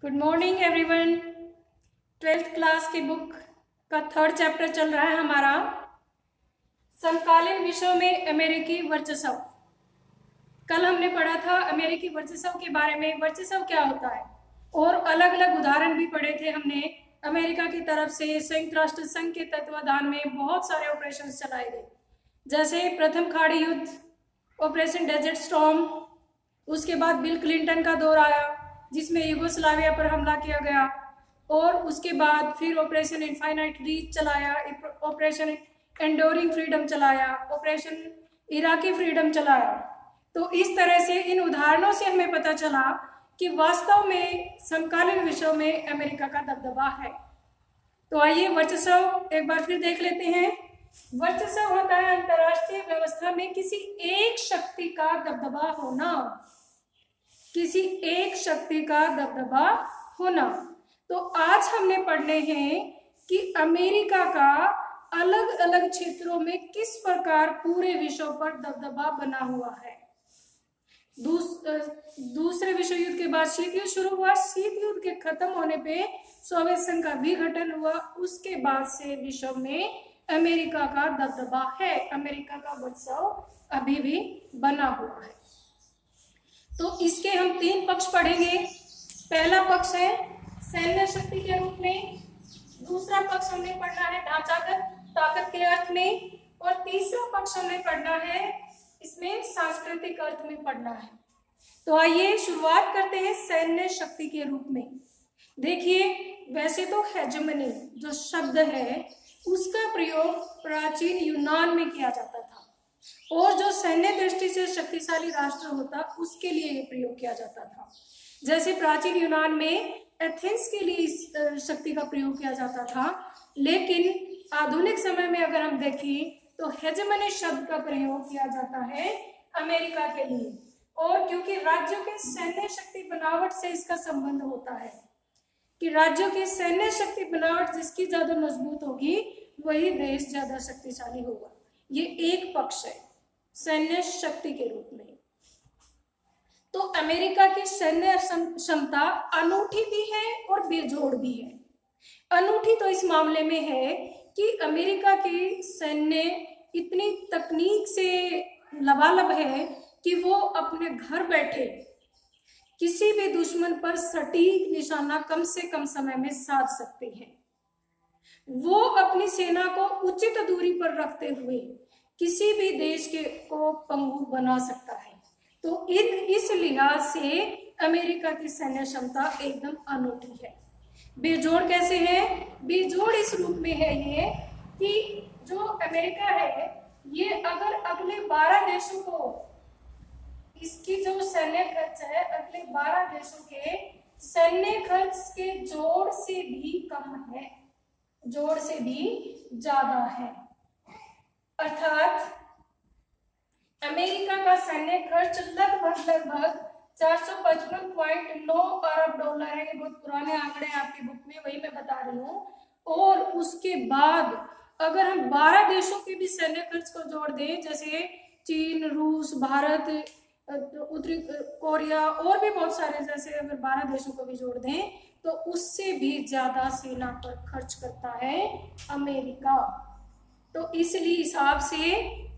Good morning everyone. 12th class की book का 3rd chapter चल रहा है हमारा समकालीन विश्व में अमेरिकी वर्चस्व। कल हमने पढ़ा था अमेरिकी वर्चस्व के बारे में, वर्चस्व क्या होता है, और अलग अलग उदाहरण भी पढ़े थे हमने। अमेरिका की तरफ से संयुक्त राष्ट्र संघ के तत्वाधान में बहुत सारे ऑपरेशन चलाए गए, जैसे प्रथम खाड़ी युद्ध, ऑपरेशन डेजर्ट स्टॉर्म। उसके बाद बिल क्लिंटन का दौर आया जिसमें यूगोस्लाविया पर हमला किया गया, और उसके बाद फिर ऑपरेशन इनफाइनाइट रीच चलाया, ऑपरेशन एंडोरिंग फ्रीडम चलाया, ऑपरेशन इराकी फ्रीडम चलाया। तो इस तरह से इन उदाहरणों से हमें पता चला कि वास्तव में समकालीन विश्व में अमेरिका का दबदबा है। तो आइए वर्चस्व एक बार फिर देख लेते हैं। वर्चस्व होता है अंतरराष्ट्रीय व्यवस्था में किसी एक शक्ति का दबदबा होना, किसी एक शक्ति का दबदबा होना। तो आज हमने पढ़ने हैं कि अमेरिका का अलग अलग क्षेत्रों में किस प्रकार पूरे विश्व पर दबदबा बना हुआ है। दूसरे विश्व युद्ध के बाद शीत युद्ध शुरू हुआ। शीत युद्ध के खत्म होने पे सोवियत संघ का विघटन हुआ। उसके बाद से विश्व में अमेरिका का दबदबा है, अमेरिका का वर्चस्व अभी भी बना हुआ है। तो इसके हम 3 पक्ष पढ़ेंगे। पहला पक्ष है सैन्य शक्ति के रूप में, दूसरा पक्ष हमने पढ़ना है ढांचागत ताकत के अर्थ में, और तीसरा पक्ष हमने पढ़ना है इसमें सांस्कृतिक अर्थ में पढ़ना है। तो आइए शुरुआत करते हैं सैन्य शक्ति के रूप में। देखिए, वैसे तो हेजेमनी जो शब्द है उसका प्रयोग प्राचीन यूनान में किया जाता था, और जो सैन्य दृष्टि से शक्तिशाली राष्ट्र होता उसके लिए ये प्रयोग किया जाता था। जैसे प्राचीन यूनान में एथेंस के लिए इस शक्ति का प्रयोग किया जाता था, लेकिन आधुनिक समय में अगर हम देखें तो हेजेमनी शब्द का प्रयोग किया जाता है अमेरिका के लिए। और क्योंकि राज्यों के सैन्य शक्ति बनावट से इसका संबंध होता है कि राज्यों की सैन्य शक्ति बनावट जिसकी ज्यादा मजबूत होगी वही देश ज्यादा शक्तिशाली होगा। ये एक पक्ष है सैन्य शक्ति के रूप में। तो अमेरिका की सैन्य क्षमता अनूठी भी है और बेजोड़ भी है। अनूठी तो इस मामले में है कि अमेरिका की सैन्य इतनी तकनीक से लबालब है कि वो अपने घर बैठे किसी भी दुश्मन पर सटीक निशाना कम से कम समय में साध सकते हैं। वो अपनी सेना को उचित दूरी पर रखते हुए किसी भी देश को पंगु बना सकता है। तो इस लिहाज से अमेरिका की सैन्य क्षमता एकदम अनूठी है। बेजोड़ कैसे है? बेजोड़ इस रूप में है ये कि जो अमेरिका है ये अगर अगले 12 देशों को, इसकी जो सैन्य खर्च है अगले 12 देशों के सैन्य खर्च के जोड़ से भी कम है, जोड़ से भी ज्यादा है। अर्थात अमेरिका का सैन्य खर्च लगभग 455.9 अरब डॉलर है। ये बहुत पुराने आंकड़े आपकी बुक में, वही मैं बता रही हूँ। और उसके बाद अगर हम 12 देशों के भी सैन्य खर्च को जोड़ दें, जैसे चीन, रूस, भारत, उत्तरी कोरिया और भी बहुत सारे, जैसे अगर 12 देशों को भी जोड़ दें तो उससे भी ज्यादा सेना पर खर्च करता है अमेरिका। तो इसलिए हिसाब से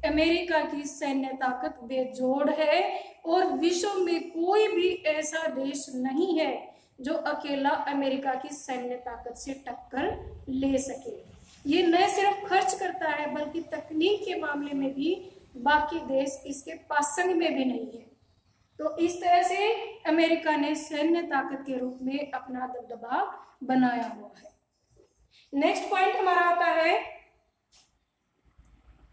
अमेरिका की सैन्य ताकत बेजोड़ है, और विश्व में कोई भी ऐसा देश नहीं है जो अकेला अमेरिका की सैन्य ताकत से टक्कर ले सके। ये न सिर्फ खर्च करता है बल्कि तकनीक के मामले में भी बाकी देश इसके पासंग में भी नहीं है। तो इस तरह से अमेरिका ने सैन्य ताकत के रूप में अपना दबदबा बनाया हुआ है। नेक्स्ट पॉइंट हमारा आता है,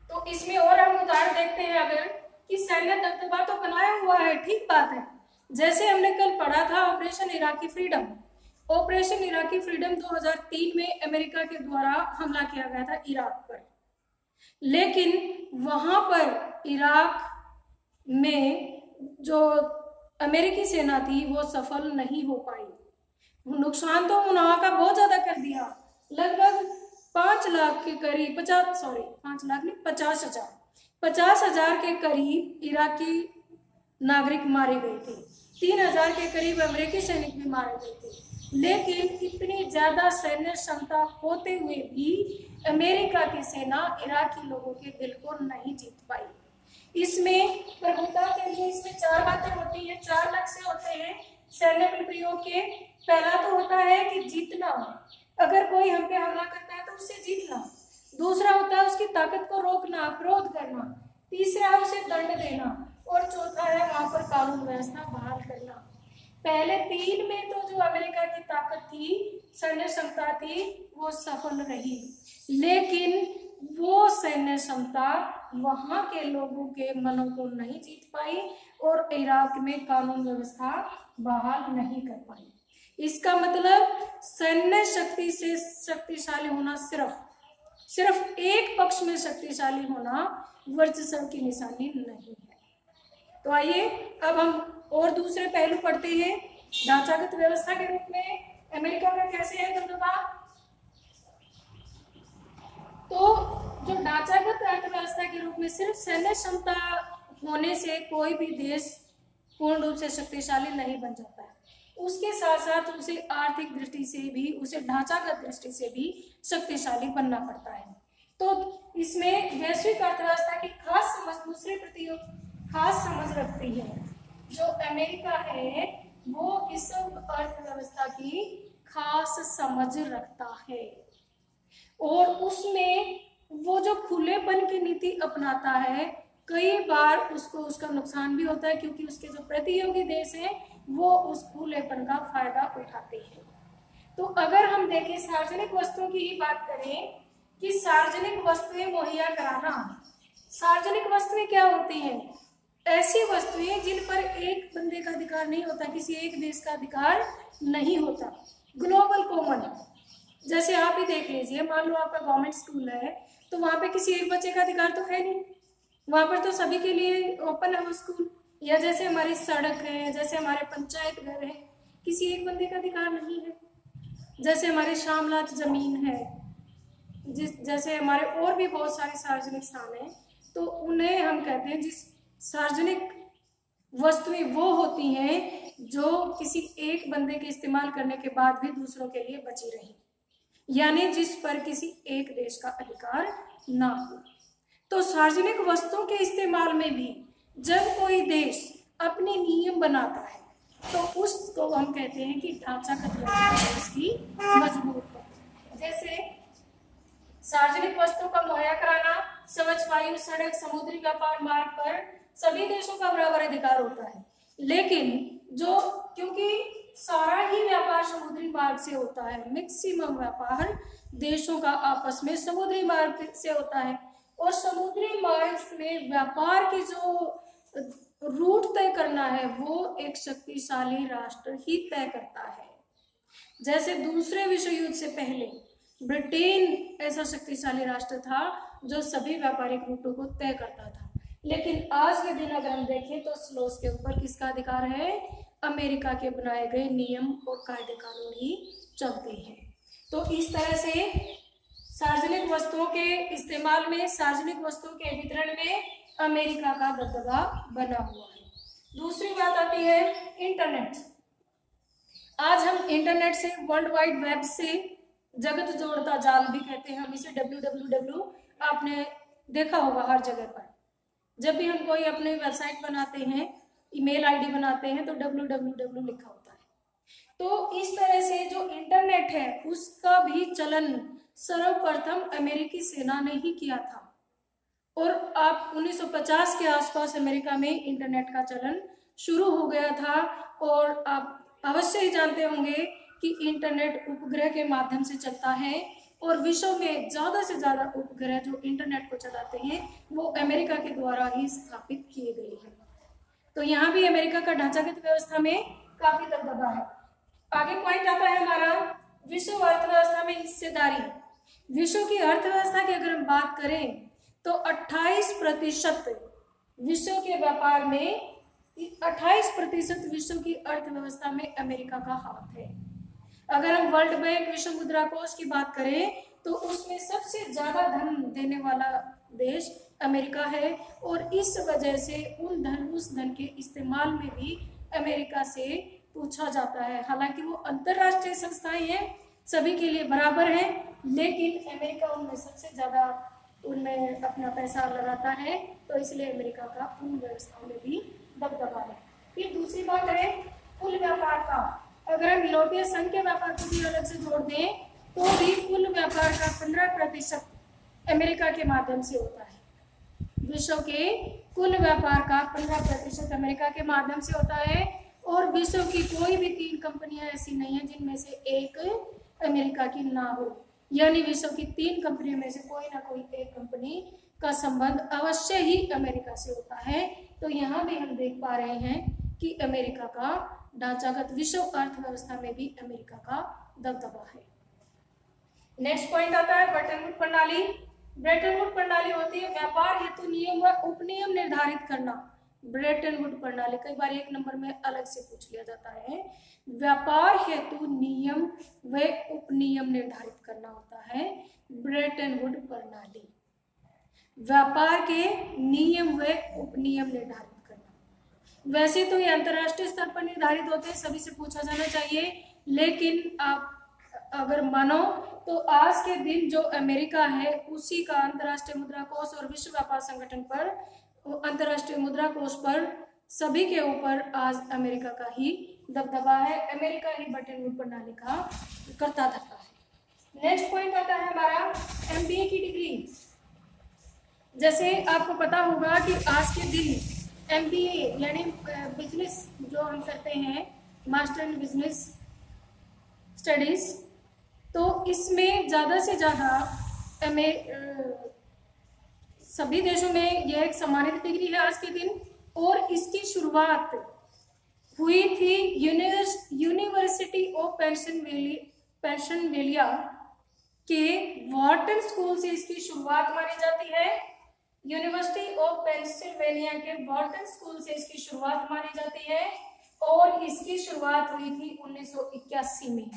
तो इसमें और हम उदाहरण देखते हैं अगर कि सैन्य दबदबा तो बनाया हुआ है, ठीक बात है। जैसे हमने कल पढ़ा था operation Iraqi freedom. Operation Iraqi freedom 2003 में अमेरिका के द्वारा हमला किया गया था इराक पर, लेकिन वहां पर इराक में जो अमेरिकी सेना थी वो सफल नहीं हो पाई। नुकसान तो उन्होंने का बहुत ज्यादा कर दिया, लगभग 5 लाख के करीब 50,000 के करीब इराकी नागरिक मारे गए थे। 3,000 के करीब अमेरिकी सैनिक भी मारे गए थे। लेकिन इतनी ज्यादा सैन्य क्षमता होते हुए भी अमेरिका की सेना इराकी लोगों के दिल को नहीं जीत पाई। इसमें प्रभुता के लिए इसमें चार बातें होती हैं, चार लक्ष्य होते हैं सैन्य बल प्रयोग के। पहला तो होता है कि जीतना, अगर कोई हम पे हमला करता है तो उससे जीतना। दूसरा होता है उसकी ताकत को रोकना, विरोध करना। तीसरा है उसे दंड देना, और चौथा है वहां पर कानून व्यवस्था बहाल करना। पहले तीन में तो जो अमेरिका की ताकत थी, सैन्य क्षमता थी, वो सफल रही, लेकिन वो सैन्य क्षमता वहां के लोगों के मनों को नहीं जीत पाई और इराक में कानून व्यवस्था बहाल नहीं कर पाई। इसका मतलब सैन्य शक्ति से शक्तिशाली होना सिर्फ एक पक्ष में शक्तिशाली होना वर्चस्व की निशानी नहीं है। तो आइए अब हम और दूसरे पहलू पढ़ते हैं। ढांचागत व्यवस्था के रूप में अमेरिका का कैसे है दबदबा। तो जो ढांचागत अर्थव्यवस्था के रूप में सिर्फ सैन्य क्षमता होने से कोई भी देश पूर्ण रूप से शक्तिशाली नहीं बन जाता है, उसके साथ साथ उसे आर्थिक दृष्टि से भी, उसे ढांचागत दृष्टि से भी शक्तिशाली बनना पड़ता है। तो इसमें वैश्विक अर्थव्यवस्था की खास समझ दूसरे प्रतियोग खास समझ रखती है। जो अमेरिका है वो विश्व अर्थव्यवस्था की खास समझ रखता है, और उसमें वो जो खुलेपन की नीति अपनाता है, कई बार उसको उसका नुकसान भी होता है, क्योंकि उसके जो प्रतियोगी देश हैं वो उस खुलेपन का फायदा उठाते हैं। तो अगर हम देखें सार्वजनिक वस्तुओं की ही बात करें कि सार्वजनिक वस्तुएं मुहैया कराना, सार्वजनिक वस्तुएं क्या होती हैं? ऐसी वस्तुएं जिन पर एक बंदे का अधिकार नहीं होता, किसी एक देश का अधिकार नहीं होता, ग्लोबल कॉमन। जैसे आप ही देख लीजिए, मान लो आपका गवर्नमेंट स्कूल है तो वहां पे किसी एक बच्चे का अधिकार तो है नहीं, वहां पर तो सभी के लिए ओपन है वो स्कूल। या जैसे हमारी सड़क है, जैसे हमारे पंचायत घर है, किसी एक बंदे का अधिकार नहीं है। जैसे हमारी शामलात जमीन है, जैसे हमारे और भी बहुत सारे सार्वजनिक स्थान हैं, तो उन्हें हम कहते हैं जिस सार्वजनिक वस्तुएं वो होती हैं जो किसी एक बंदे के इस्तेमाल करने के बाद भी दूसरों के लिए बची रही, यानी जिस पर किसी एक देश का अधिकार ना हो। तो सार्वजनिक वस्तुओं के इस्तेमाल में भी जब कोई देश अपने नियम बनाता है तो उसको हम कहते हैं कि ढांचागत व्यवस्था इसकी मजबूत है। जैसे सार्वजनिक वस्तुओं का मुहैया कराना, स्वच्छ वायु, सड़क, समुद्री व्यापार मार्ग पर सभी देशों का बराबर अधिकार होता है, लेकिन जो क्योंकि सारा ही व्यापार समुद्री मार्ग से होता है, मैक्सिमम व्यापार देशों का आपस में समुद्री मार्ग से होता है, और समुद्री मार्ग में व्यापार की जो रूट तय करना है वो एक शक्तिशाली राष्ट्र ही तय करता है। जैसे दूसरे विश्व युद्ध से पहले ब्रिटेन ऐसा शक्तिशाली राष्ट्र था जो सभी व्यापारिक रूटों को तय करता था, लेकिन आज के दिन अगर हम देखें तो स्लोस के ऊपर किसका अधिकार है? अमेरिका के बनाए गए नियम और कायदे कानून ही चलते हैं। तो इस तरह से सार्वजनिक वस्तुओं के इस्तेमाल में, सार्वजनिक वस्तुओं के वितरण में अमेरिका का दबदबा बना हुआ है। दूसरी बात आती है इंटरनेट। आज हम इंटरनेट से, वर्ल्ड वाइड वेब से, जगत जोड़ता जाल भी कहते हैं हम इसे, www आपने देखा होगा हर जगह पर। जब भी हम कोई अपने वेबसाइट बनाते हैं, ईमेल आईडी बनाते हैं तो www लिखा होता है। तो इस तरह से जो इंटरनेट है उसका भी चलन सर्वप्रथम अमेरिकी सेना ने ही किया था, और आप 1950 के आसपास अमेरिका में इंटरनेट का चलन शुरू हो गया था। और आप अवश्य ही जानते होंगे कि इंटरनेट उपग्रह के माध्यम से चलता है, और विश्व में ज़्यादा से ज़्यादा उपग्रह जो इंटरनेट को चलाते हैं वो अमेरिका के द्वारा ही स्थापित किए गए हैं। तो यहाँ भी अमेरिका का ढांचागत व्यवस्था में काफी दबदबा है। आगे पॉइंट आता है हमारा विश्व अर्थव्यवस्था में हिस्सेदारी। विश्व की अर्थव्यवस्था की अगर हम बात करें तो 28% विश्व के व्यापार में, 28% विश्व की अर्थव्यवस्था में अमेरिका का हाथ है। अगर हम वर्ल्ड बैंक, विश्व मुद्रा कोष की बात करें तो उसमें सबसे ज्यादा धन देने वाला देश अमेरिका है, और इस वजह से उस धन के इस्तेमाल में भी अमेरिका से पूछा जाता है। हालांकि वो अंतरराष्ट्रीय संस्थाएं हैं, सभी के लिए बराबर है, लेकिन अमेरिका उनमें सबसे ज्यादा उनमें अपना पैसा लगाता है, तो इसलिए अमेरिका का उन व्यवस्थाओं में भी दबदबा है। फिर दूसरी बात है कुल व्यापार का। अगर हम यूरोपीय संघ के व्यापार को भी अलग से जोड़ दें तो भी कुल व्यापार का 15% अमेरिका के माध्यम से होता है। विश्व के कुल व्यापार का 15% अमेरिका के माध्यम से होता है, और विश्व की कोई भी 3 कंपनियां ऐसी नहीं है जिनमें से एक अमेरिका की ना हो, यानी विश्व की 3 कंपनियों में से कोई ना कोई एक कंपनी का संबंध अवश्य ही अमेरिका से होता है। तो यहाँ भी हम देख पा रहे हैं कि अमेरिका का ढांचागत विश्व अर्थव्यवस्था में भी अमेरिका का दबदबा है। नेक्स्ट पॉइंट आता है ब्रेटन वुड प्रणाली। ब्रेटन वुड प्रणाली होती है व्यापार हेतु नियम व उपनियम निर्धारित करना। ब्रेटन वुड प्रणाली कई बार 1 नंबर में अलग से पूछ लिया जाता है। व्यापार हेतु नियम व उपनियम निर्धारित करना होता है ब्रेटन वुड प्रणाली। व्यापार के नियम व उपनियम निर्धारित करना। वैसे तो ये अंतरराष्ट्रीय स्तर पर निर्धारित होते हैं, सभी से पूछा जाना चाहिए, लेकिन आप अगर मानो तो आज के दिन जो अमेरिका है उसी का अंतरराष्ट्रीय मुद्रा कोष और विश्व व्यापार संगठन पर, अंतरराष्ट्रीय मुद्रा कोष पर सभी के ऊपर आज अमेरिका का ही दबदबा है। अमेरिका ही ब्रेटन वुड प्रणाली का कर्ता धर्ता है। नेक्स्ट पॉइंट आता है हमारा एमबीए की डिग्री। जैसे आपको पता होगा कि आज के दिन एमबीए यानी बिजनेस जो हम करते हैं, मास्टर इन बिजनेस स्टडीज, तो इसमें ज़्यादा से ज़्यादा सभी देशों में यह एक सम्मानित डिग्री है आज के दिन, और इसकी शुरुआत हुई थी यूनिवर्सिटी ऑफ पेंसिल्वेनिया के वॉर्टन स्कूल से इसकी शुरुआत मानी जाती है। यूनिवर्सिटी ऑफ पेंसिल्वेनिया के वॉर्टन स्कूल से इसकी शुरुआत मानी जाती है, और इसकी शुरुआत हुई थी 1981 में।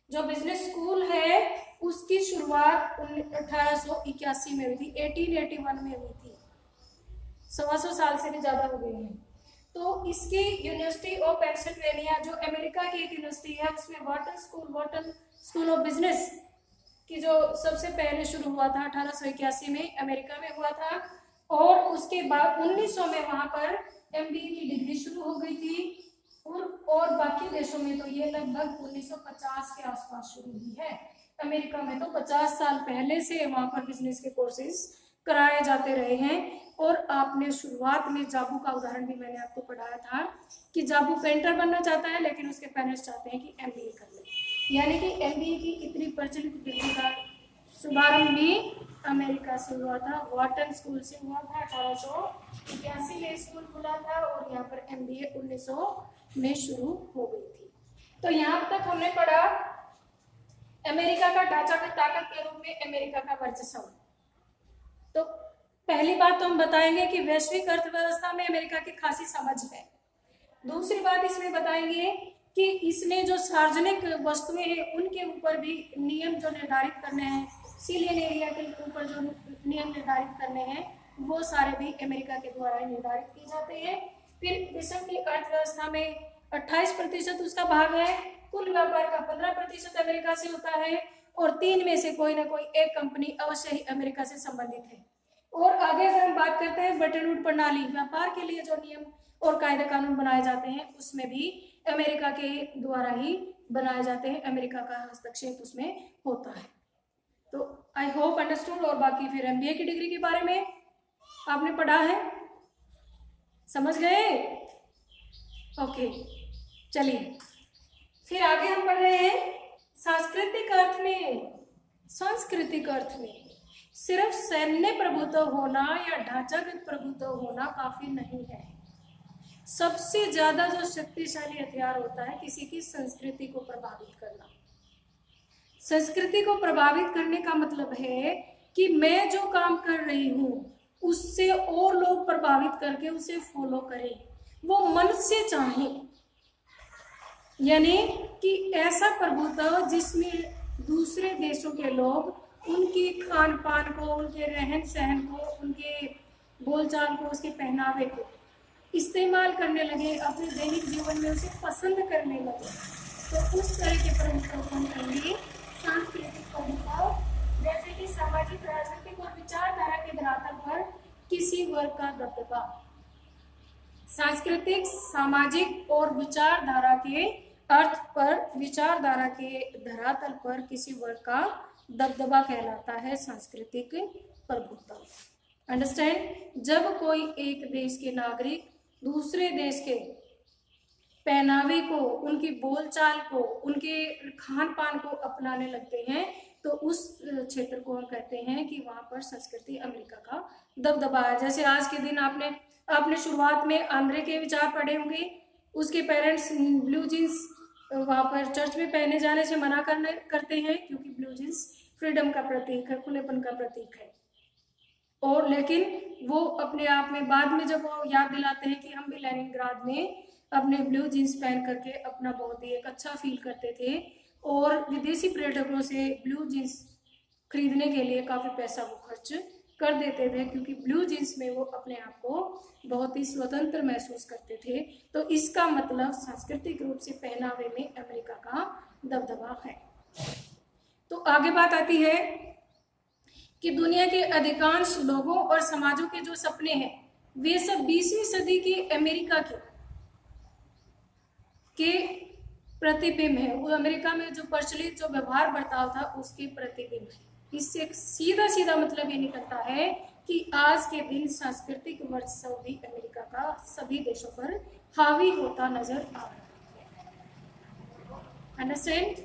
जो बिजनेस स्कूल है उसकी शुरुआत 1881 में हुई थी, 1881 में हुई थी। 125 साल से भी ज्यादा हो गए हैं। तो इसकी यूनिवर्सिटी ऑफ पेंसिल्वेनिया जो अमेरिका की एक यूनिवर्सिटी है, उसमें वॉर्टन स्कूल ऑफ बिजनेस की जो सबसे पहले शुरू हुआ था 1881 में अमेरिका में हुआ था, और उसके बाद 1900 में वहां पर एमबीए की डिग्री शुरू हो गई थी, और बाकी देशों में तो ये लगभग 1950 के आसपास शुरू हुई है। अमेरिका में तो 50 साल पहले से वहां पर बिजनेस के कोर्सेज कराए जाते रहे हैं। और आपने शुरुआत में जाबू का उदाहरण भी मैंने आपको पढ़ाया था कि जाबू पेंटर बनना चाहता है, लेकिन उसके पेरेंट्स चाहते हैं कि एमबीए कर ले, यानी कि एमबीए की इतनी प्रचलित डिग्री का शुभारंभ भी अमेरिका से हुआ था। वॉर्टन स्कूल से हुआ था, 1881 में स्कूल खुला था, और यहाँ पर एमबीए 1900 में शुरू हो गई थी। तो यहाँ तक हमने पढ़ा अमेरिका का ढांचागत ताकत के रूप में अमेरिका का वर्चस्व। तो पहली बात तो हम बताएंगे कि वैश्विक अर्थव्यवस्था में अमेरिका की खासी समझ है। दूसरी बात इसमें बताएंगे कि इसने जो सार्वजनिक वस्तुएं हैं उनके ऊपर भी नियम जो निर्धारित करने हैं, सीलियन एरिया के ऊपर जो नियम निर्धारित करने हैं वो सारे भी अमेरिका के द्वारा ही निर्धारित किए जाते हैं। फिर विश्व की अर्थव्यवस्था में 28% उसका भाग है, कुल व्यापार का 15% अमेरिका से होता है, और 3 में से कोई ना कोई एक कंपनी अवश्य ही अमेरिका से संबंधित है। और आगे अगर हम बात करते हैं ब्रेटन वुड प्रणाली, व्यापार के लिए जो नियम और कायदे कानून बनाए जाते हैं उसमें भी अमेरिका के द्वारा ही बनाए जाते हैं, अमेरिका का हस्तक्षेप उसमें होता है। तो आई होप अंडरस्टूड। और बाकी फिर एमबीए की डिग्री के बारे में आपने पढ़ा है, समझ गए? ओके, चलिए फिर आगे हम पढ़ रहे हैं सांस्कृतिक अर्थ में। सांस्कृतिक अर्थ में सिर्फ सैन्य प्रभुत्व होना या ढांचागत प्रभुत्व होना काफी नहीं है। सबसे ज्यादा जो शक्तिशाली हथियार होता है किसी की संस्कृति को प्रभावित करना। संस्कृति को प्रभावित करने का मतलब है कि मैं जो काम कर रही हूं उससे और लोग प्रभावित करके उसे फॉलो करें, वो मन से चाहें, यानी कि ऐसा प्रभुत्व जिसमें दूसरे देशों के लोग उनके खान पान को, उनके रहन सहन को, उनके बोलचाल को, उसके पहनावे को इस्तेमाल करने लगे, अपने दैनिक जीवन में उसे पसंद करने लगे, तो उस तरह के प्रभुत्व को हम कहेंगे सांस्कृतिक प्रभुत्व। जैसे कि सामाजिक, राजनीतिक और विचारधारा के धरातल पर किसी वर्ग का दबदबा। सांस्कृतिक, सामाजिक और विचारधारा के अर्थ पर, विचारधारा के धरातल पर किसी वर्ग का दबदबा कहलाता है सांस्कृतिक प्रभुत्व। अंडरस्टैंड? जब कोई एक देश के नागरिक दूसरे देश के पहनावे को, उनकी बोलचाल को, उनके खान पान को अपनाने लगते हैं, तो उस क्षेत्र को हम कहते हैं कि वहां पर संस्कृति अमेरिका का दबदबा है। जैसे आज के दिन आपने शुरुआत में आंद्रे के विचार पढ़े होंगे। उसके पेरेंट्स ब्लू जींस वहां पर चर्च में पहने जाने से मना करते हैं, क्योंकि ब्लू जींस फ्रीडम का प्रतीक है, खुलेपन का प्रतीक है। और लेकिन वो अपने आप में बाद में जब वो याद दिलाते हैं कि हम भी लेनिनग्राड में अपने ब्लू जींस पहन करके अपना बहुत ही एक अच्छा फील करते थे, और विदेशी पर्यटकों से ब्लू जींस खरीदने के लिए काफी पैसा वो खर्च कर देते थे, क्योंकि ब्लू जींस में वो अपने आप को बहुत ही स्वतंत्र महसूस करते थे। तो इसका मतलब सांस्कृतिक रूप से पहनावे में अमेरिका का दबदबा है। तो आगे बात आती है कि दुनिया के अधिकांश लोगों और समाजों के जो सपने हैं वे सब 20वीं सदी की अमेरिका के प्रतिबिंब है। वो अमेरिका में जो प्रचलित जो व्यवहार बर्ताव था उसके प्रतिबिंब है। इससे सीधा सीधा मतलब ये निकलता है कि आज के दिन सांस्कृतिक वर्चस्व भी अमेरिका का सभी देशों पर हावी होता नजर आ रहा है। अंडरस्टैंड?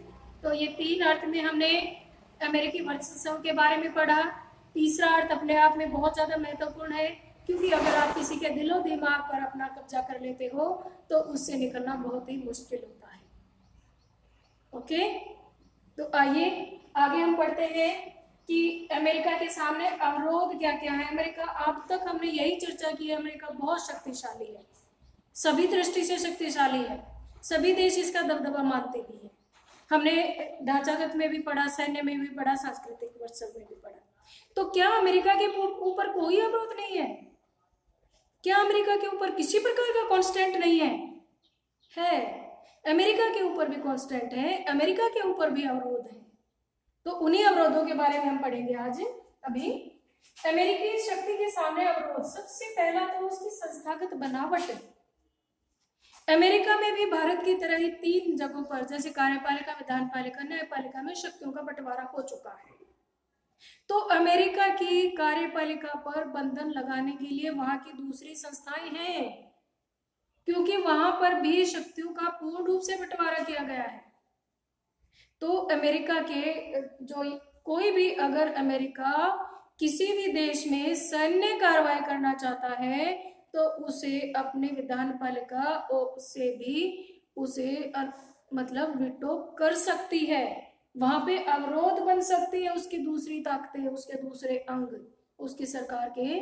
तो ये 3 अर्थ में हमने अमेरिकी वर्चस्व के बारे में पढ़ा। तीसरा अर्थ अपने आप में बहुत ज्यादा महत्वपूर्ण है, क्योंकि अगर आप किसी के दिलो दिमाग पर अपना कब्जा कर लेते हो तो उससे निकलना बहुत ही मुश्किल होता है। ओके, तो आइए आगे हम पढ़ते हैं कि अमेरिका के सामने अवरोध क्या क्या है। अमेरिका, अब तक हमने यही चर्चा की है, अमेरिका बहुत शक्तिशाली है, सभी दृष्टि से शक्तिशाली है, सभी देश इसका दबदबा मानते भी है। हमने ढांचागत में भी पढ़ा, सैन्य में भी पढ़ा, सांस्कृतिक वर्चस्व में भी पढ़ा। तो क्या अमेरिका के ऊपर कोई अवरोध नहीं है? क्या अमेरिका के ऊपर किसी प्रकार का कांस्टेंट नहीं है? है, अमेरिका के ऊपर भी कांस्टेंट है, अमेरिका के ऊपर भी अवरोध है। तो उन्हीं अवरोधों के बारे में हम पढ़ेंगे आज। अभी अमेरिकी शक्ति के सामने अवरोध, सबसे पहला तो उसकी संस्थागत बनावट है। अमेरिका में भी भारत की तरह ही 3 जगहों पर, जैसे कार्यपालिका, विधानपालिका, न्यायपालिका में शक्तियों का बंटवारा हो चुका है। तो अमेरिका की कार्यपालिका पर बंधन लगाने के लिए वहां की दूसरी संस्थाएं हैं, क्योंकि वहां पर भी शक्तियों का पूर्ण रूप से बंटवारा किया गया है। तो अमेरिका के जो कोई भी, अगर अमेरिका किसी भी देश में सैन्य कार्रवाई करना चाहता है तो उसे अपने विधानपालिका से भी उसे मतलब वीटो कर सकती है। वहां पे अवरोध बन सकती है उसकी दूसरी ताकतें, उसके दूसरे अंग, उसकी सरकार के,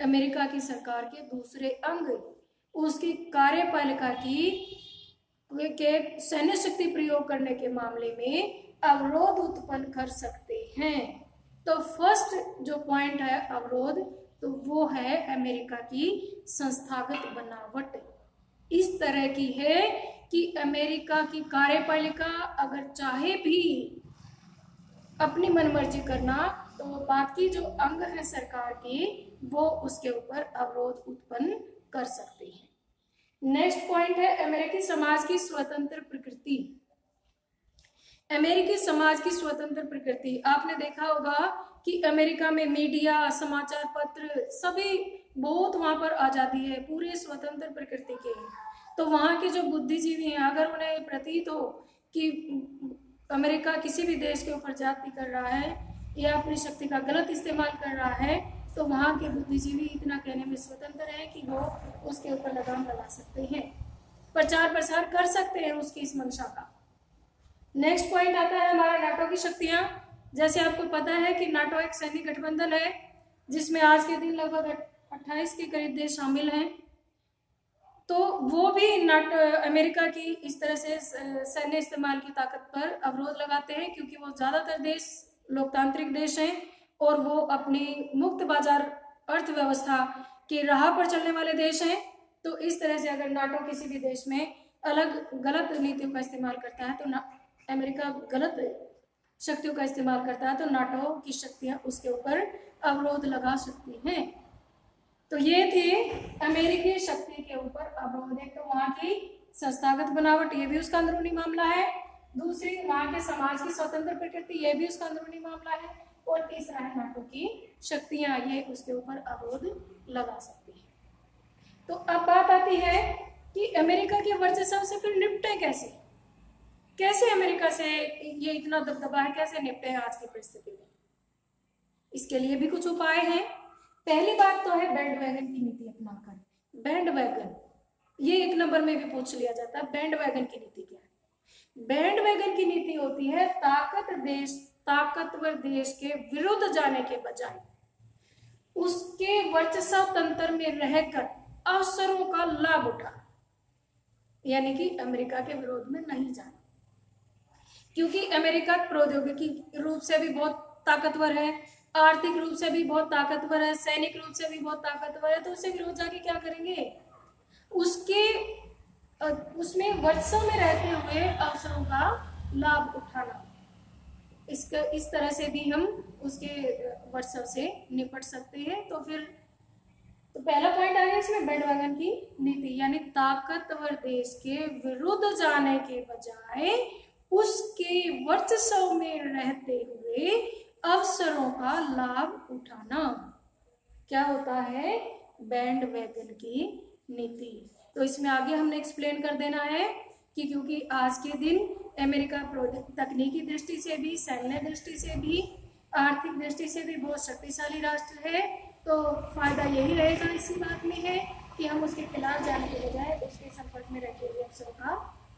अमेरिका की सरकार के दूसरे अंग उसकी कार्यपालिका के सैन्य शक्ति प्रयोग करने के मामले में अवरोध उत्पन्न कर सकते हैं। तो फर्स्ट जो पॉइंट है अवरोध, तो वो है अमेरिका की संस्थागत बनावट इस तरह की है कि अमेरिका की कार्यपालिका अगर चाहे भी अपनी मनमर्जी करना, तो बाकी जो अंग है सरकार के वो उसके ऊपर अवरोध उत्पन्न कर सकते हैं। नेक्स्ट पॉइंट है अमेरिकी समाज की स्वतंत्र प्रकृति। अमेरिकी समाज की स्वतंत्र प्रकृति, आपने देखा होगा कि अमेरिका में मीडिया, समाचार पत्र सभी बहुत वहां पर आजादी है, पूरे स्वतंत्र प्रकृति के हैं। तो वहां के जो बुद्धिजीवी हैं, अगर उन्हें प्रतीत हो कि अमेरिका किसी भी देश के ऊपर ज्यादती कर रहा है या अपनी शक्ति का गलत इस्तेमाल कर रहा है, तो वहां के बुद्धिजीवी इतना कहने में स्वतंत्र हैं कि वो उसके ऊपर लगाम लगा सकते हैं, प्रचार प्रसार कर सकते हैं उसकी इस मंशा का। नेक्स्ट पॉइंट आता है हमारा नाटो की शक्तियां। जैसे आपको पता है कि नाटो एक सैन्य गठबंधन है जिसमें आज के दिन लगभग 28 के करीब देश शामिल हैं। तो वो भी अमेरिका की इस तरह से सैन्य इस्तेमाल की ताकत पर अवरोध लगाते हैं, क्योंकि वो ज्यादातर देश लोकतांत्रिक देश हैं और वो अपनी मुक्त बाजार अर्थव्यवस्था की राह पर चलने वाले देश हैं। तो इस तरह से अगर नाटो किसी भी देश में अलग गलत नीतियों का इस्तेमाल करता है तो अमेरिका गलत शक्तियों का इस्तेमाल करता है तो नाटो की शक्तियां उसके ऊपर अवरोध लगा सकती हैं। तो ये थे अमेरिकी शक्ति के ऊपर अवरोध। एक तो वहां की संस्थागत बनावट, ये भी उसका अंदरूनी मामला है। दूसरी वहां के समाज की स्वतंत्र प्रकृति, ये भी उसका अंदरूनी मामला है। और तीसरा है नाटो की शक्तियां, ये उसके ऊपर अवरोध लगा सकती है। तो अब बात आती है कि अमेरिका के वर्चस्व से फिर निपटे कैसे, कैसे अमेरिका से ये इतना दबदबा है, कैसे निपटे आज की परिस्थिति में। इसके लिए भी कुछ उपाय हैं। पहली बात तो है बैंड वैगन की नीति अपनाकर। बैंड वैगन ये 1 नंबर में भी पूछ लिया जाता है। बैंड वैगन की नीति क्या है? बैंड वैगन की नीति होती है ताकतवर देश के विरुद्ध जाने के बजाय उसके वर्चस्व तंत्र में रहकर अवसरों का लाभ उठाना, यानी कि अमेरिका के विरोध में नहीं जाना। क्योंकि अमेरिका प्रौद्योगिकी रूप से भी बहुत ताकतवर है, आर्थिक रूप से भी बहुत ताकतवर है, सैनिक रूप से भी बहुत ताकतवर है, तो उससे विरोध जाके क्या करेंगे? उसमें वर्चस्व में रहते हुए अवसरों का लाभ उठाना। इस तरह से भी हम उसके वर्चस्व से निपट सकते हैं। तो फिर तो पहला पॉइंट आ गया इसमें बैंड वैगन की नीति, यानी ताकतवर देश के विरुद्ध जाने के बजाय उसके वर्चस्व में रहते हुए अवसरों का लाभ उठाना, क्या होता है? बैंड वैगन की नीति। तो इसमें आगे हमने एक्सप्लेन कर देना है कि क्योंकि आज के दिन अमेरिका तकनीकी दृष्टि से भी, सैन्य दृष्टि से भी, आर्थिक दृष्टि से भी बहुत शक्तिशाली राष्ट्र है। तो फायदा यही रहेगा इसी बात में है कि हम उसके खिलाफ जाने के बजाय उसके संपर्क में रहते हुए अवसरों का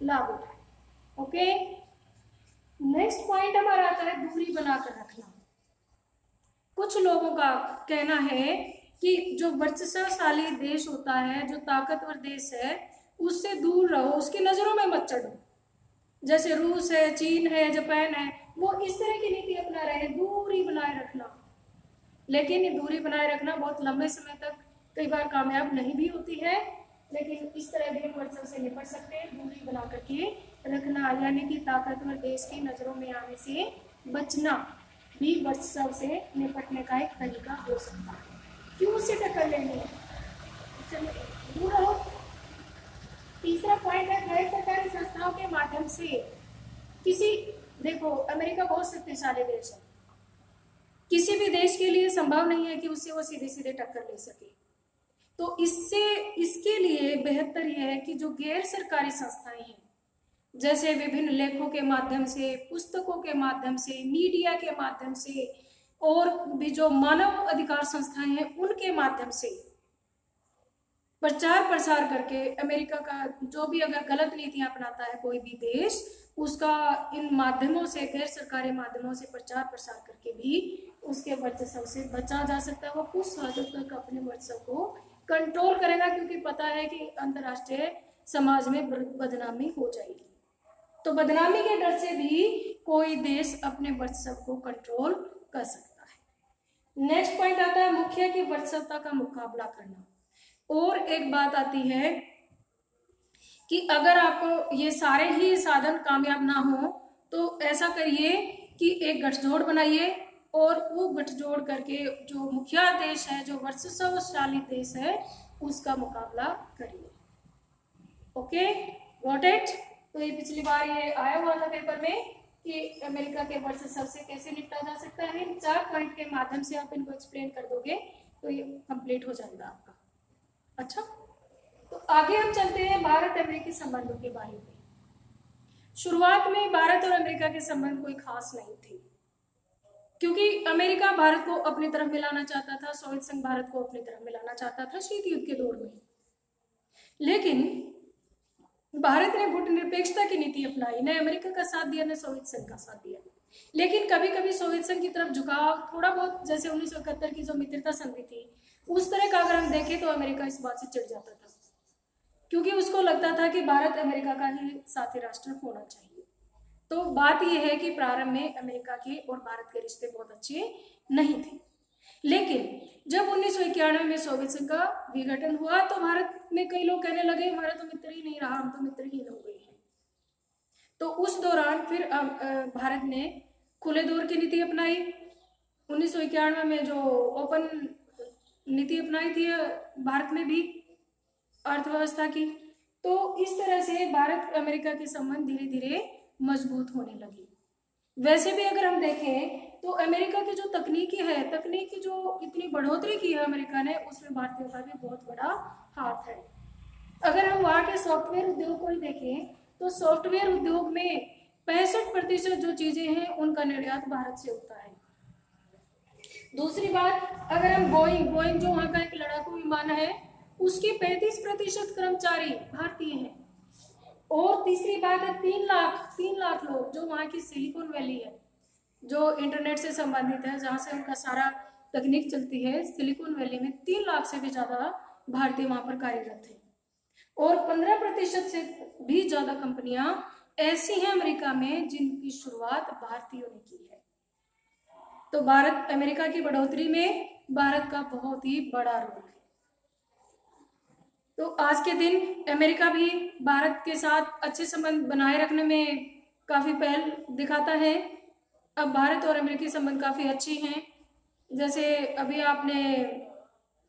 लाभ उठाएं। ओके, नेक्स्ट पॉइंट हमारा आता है दूरी बनाकर रखना। कुछ लोगों का कहना है कि जो वर्चस्वशाली देश होता है, जो ताकतवर देश है, उससे दूर रहो, उसकी नजरों में मत चढ़ो। जैसे रूस है, चीन है, जापान है, वो इस तरह की नीति अपना रहे हैं, दूरी बनाए रखना। लेकिन ये दूरी बनाए रखना बहुत लंबे समय तक कई बार कामयाब नहीं भी होती है। लेकिन इस तरह भी हम वर्चस्व से निपट सकते हैं, दूरी बना करके रखना, यानी कि ताकतवर देश की नजरों में आने से बचना भी वर्चस्व से निपटने का एक तरीका हो सकता है। क्यों उससे टक्कर लेनी है? उससे दूर रहो। तीसरा पॉइंट है गैर सरकारी संस्थाओं के माध्यम से देखो अमेरिका बहुत शक्तिशाली देश है, किसी भी देश के लिए संभव नहीं है कि उससे वो सीधे सीधे टक्कर ले सके। तो इसके लिए बेहतर यह है कि जो गैर सरकारी संस्थाएं हैं, जैसे विभिन्न लेखों के माध्यम से, पुस्तकों के माध्यम से, मीडिया के माध्यम से, और भी जो मानव अधिकार संस्थाएं हैं उनके माध्यम से प्रचार प्रसार करके अमेरिका का जो भी अगर गलत नीतियां अपनाता है कोई भी देश, उसका इन माध्यमों से, गैर सरकारी माध्यमों से प्रचार प्रसार करके भी उसके वर्चस्व से बचा जा सकता है। वो कुछ हद तक अपने वर्चस्व को कंट्रोल करेगा, क्योंकि पता है कि अंतर्राष्ट्रीय समाज में बदनामी हो जाएगी। तो बदनामी के डर से भी कोई देश अपने वर्चस्व को कंट्रोल कर सकता है। नेक्स्ट पॉइंट आता है मुखिया की वर्चस्वता का मुकाबला करना। और एक बात आती है कि अगर आपको ये सारे ही साधन कामयाब ना हो तो ऐसा करिए कि एक गठजोड़ बनाइए और वो गठजोड़ करके जो मुखिया देश है, जो वर्चस्वशाली देश है, उसका मुकाबला करिए। Okay, got it? तो ये पिछली बार ये आया हुआ था पेपर में कि अमेरिका के वर्चस्व से कैसे निपटा जा सकता है। इन 4 पॉइंट के माध्यम से आप इनको एक्सप्लेन कर दोगे तो ये कंप्लीट हो जाएगा आपका। अच्छा, तो आगे हम चलते हैं भारत अमेरिकी संबंधों के बारे में। शुरुआत में भारत और अमेरिका के संबंध कोई खास नहीं थे, क्योंकि अमेरिका भारत को अपनी तरफ मिलाना चाहता था, सोवियत संघ भारत को अपनी तरफ मिलाना चाहता था शीत युद्ध के दौर में। लेकिन भारत ने गुटनिरपेक्षता की नीति अपनाई, न अमेरिका का साथ दिया न सोवियत संघ का साथ दिया। लेकिन कभी कभी सोवियत संघ की तरफ झुकाव थोड़ा बहुत, जैसे 1971 की जो मित्रता संधि थी, उस तरह का अगर हम देखें तो अमेरिका इस बात से चिढ़ जाता था, क्योंकि उसको लगता था कि भारत अमेरिका का ही साथी राष्ट्र होना चाहिए। तो बात यह है कि प्रारंभ में अमेरिका के और भारत के रिश्ते बहुत अच्छे नहीं थे, लेकिन जब 1991 में सोवियत संघ का विघटन हुआ तो भारत में कई लोग कहने लगे हमारा तो मित्र ही नहीं रहा, हम तो मित्रहीन हो गए हैं। तो उस दौरान फिर भारत ने खुले दौर की नीति अपनाई। 1991 में जो ओपन नीति अपनाई थी भारत में भी अर्थव्यवस्था की। तो इस तरह से भारत अमेरिका के संबंध धीरे धीरे मजबूत होने लगे। वैसे भी अगर हम देखें तो अमेरिका की जो तकनीकी जो इतनी बढ़ोतरी की है अमेरिका ने, उसमें भारतीयों का भी बहुत बड़ा हाथ है। अगर हम वहाँ के सॉफ्टवेयर उद्योग को ही देखें तो सॉफ्टवेयर उद्योग में 65% जो चीजें हैं उनका निर्यात भारत से होता है। दूसरी बात, अगर हम बोइंग जो वहाँ का एक लड़ाकू विमान है, उसके 35% कर्मचारी भारतीय हैं। और तीसरी बात है 3 लाख लोग जो वहाँ की सिलिकॉन वैली है, जो इंटरनेट से संबंधित है, जहाँ से उनका सारा तकनीक चलती है, सिलिकॉन वैली में 3 लाख से भी ज्यादा भारतीय वहाँ पर कार्यरत हैं। और 15% से भी ज्यादा कंपनियां ऐसी हैं अमेरिका में जिनकी शुरुआत भारतीयों ने की है। तो भारत अमेरिका की बढ़ोतरी में भारत का बहुत ही बड़ा रोल है। तो आज के दिन अमेरिका भी भारत के साथ अच्छे संबंध बनाए रखने में काफी पहल दिखाता है। अब भारत और अमेरिकी संबंध काफी अच्छे हैं। जैसे अभी आपने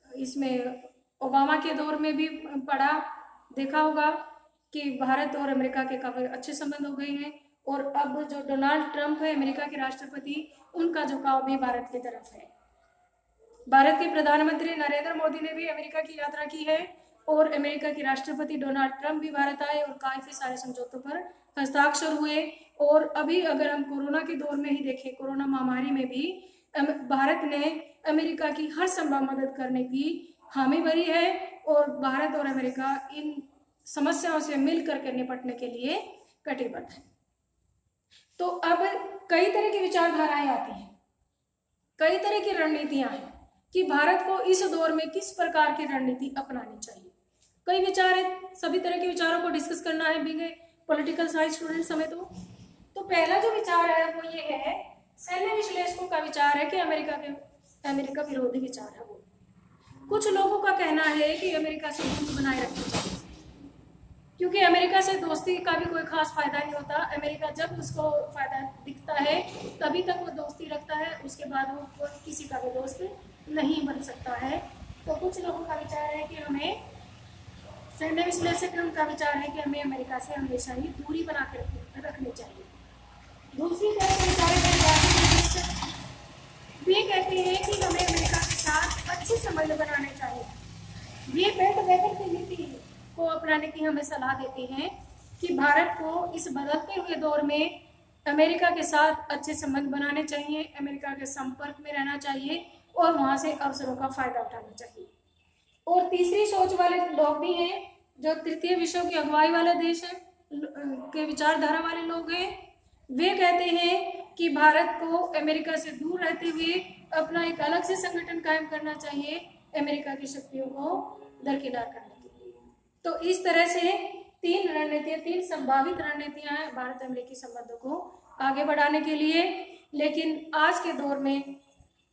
इसमें ओबामा के दौर में भी देखा होगा कि भारत और अमेरिका के काफी अच्छे संबंध हो गए हैं। और अब जो डोनाल्ड ट्रंप है अमेरिका के राष्ट्रपति, उनका झुकाव भी भारत की तरफ है। भारत के प्रधानमंत्री नरेंद्र मोदी ने भी अमेरिका की यात्रा की है और अमेरिका के राष्ट्रपति डोनाल्ड ट्रंप भी भारत आए और काफी सारे समझौतों पर हस्ताक्षर हुए। और अभी अगर हम कोरोना के दौर में ही देखें, कोरोना महामारी में भी भारत ने अमेरिका की हर संभव मदद करने की हामी भरी है और भारत और अमेरिका इन समस्याओं से मिल करके निपटने के लिए कटिबद्ध है। तो अब कई तरह की विचारधाराएं आती हैं, कई तरह की रणनीतियां हैं कि भारत को इस दौर में किस प्रकार की रणनीति अपनानी चाहिए। कई विचार है, सभी तरह के विचारों को डिस्कस करना है being a political science student समय। तो पहला जो विचार है वो ये है, सैन्य विश्लेषकों का विचार है कि अमेरिका विरोधी विचार है वो। कुछ लोगों का कहना है कि अमेरिका से दूरी बनाए रखनी चाहिए, क्योंकि अमेरिका से दोस्ती का भी कोई खास फायदा नहीं होता। अमेरिका जब उसको फायदा दिखता है तभी तक वो दोस्ती रखता है, उसके बाद वो किसी का भी दोस्त नहीं बन सकता है। तो कुछ लोगों का विचार है कि हमें, सैन्य विश्लेषक का विचार है कि हमें अमेरिका से हमेशा ही दूरी बना कर रखनी चाहिए। दूसरी तरह के विचार वे कहते हैं कि हमें अमेरिका के साथ अच्छे संबंध बनाने चाहिए। वे बेल्ट वेदर की नीति को अपनाने की हमें सलाह देते हैं कि भारत को इस बदलते हुए दौर में अमेरिका के साथ अच्छे संबंध बनाने चाहिए, अमेरिका के संपर्क में रहना चाहिए और वहां से अवसरों का फायदा उठाना चाहिए। और तीसरी सोच वाले लोग भी हैं जो तृतीय विश्व की अगुवाई वाले देश है के विचारधारा वाले लोग हैं। वे कहते हैं कि भारत को अमेरिका से दूर रहते हुए अपना एक अलग से संगठन कायम करना चाहिए अमेरिका की शक्तियों को दरकिनार करने के लिए। तो इस तरह से 3 संभावित रणनीतियां हैं भारत अमेरिकी संबंधों को आगे बढ़ाने के लिए। लेकिन आज के दौर में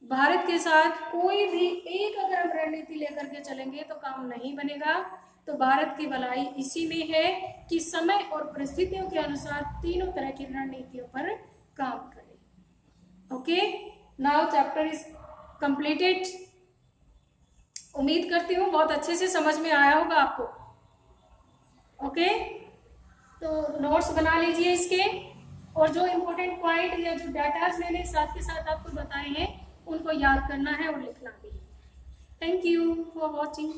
भारत के साथ कोई भी एक अगर हम रणनीति लेकर के चलेंगे तो काम नहीं बनेगा। तो भारत की भलाई इसी में है कि समय और परिस्थितियों के अनुसार तीनों तरह की रणनीतियों पर काम करें। Okay, now chapter is completed. उम्मीद करती हूँ बहुत अच्छे से समझ में आया होगा आपको। ओके, तो नोट्स बना लीजिए इसके, और जो इम्पोर्टेंट पॉइंट या जो डाटाज मैंने साथ के साथ आपको बताए हैं उनको याद करना है और लिखना भी है। Thank you for watching.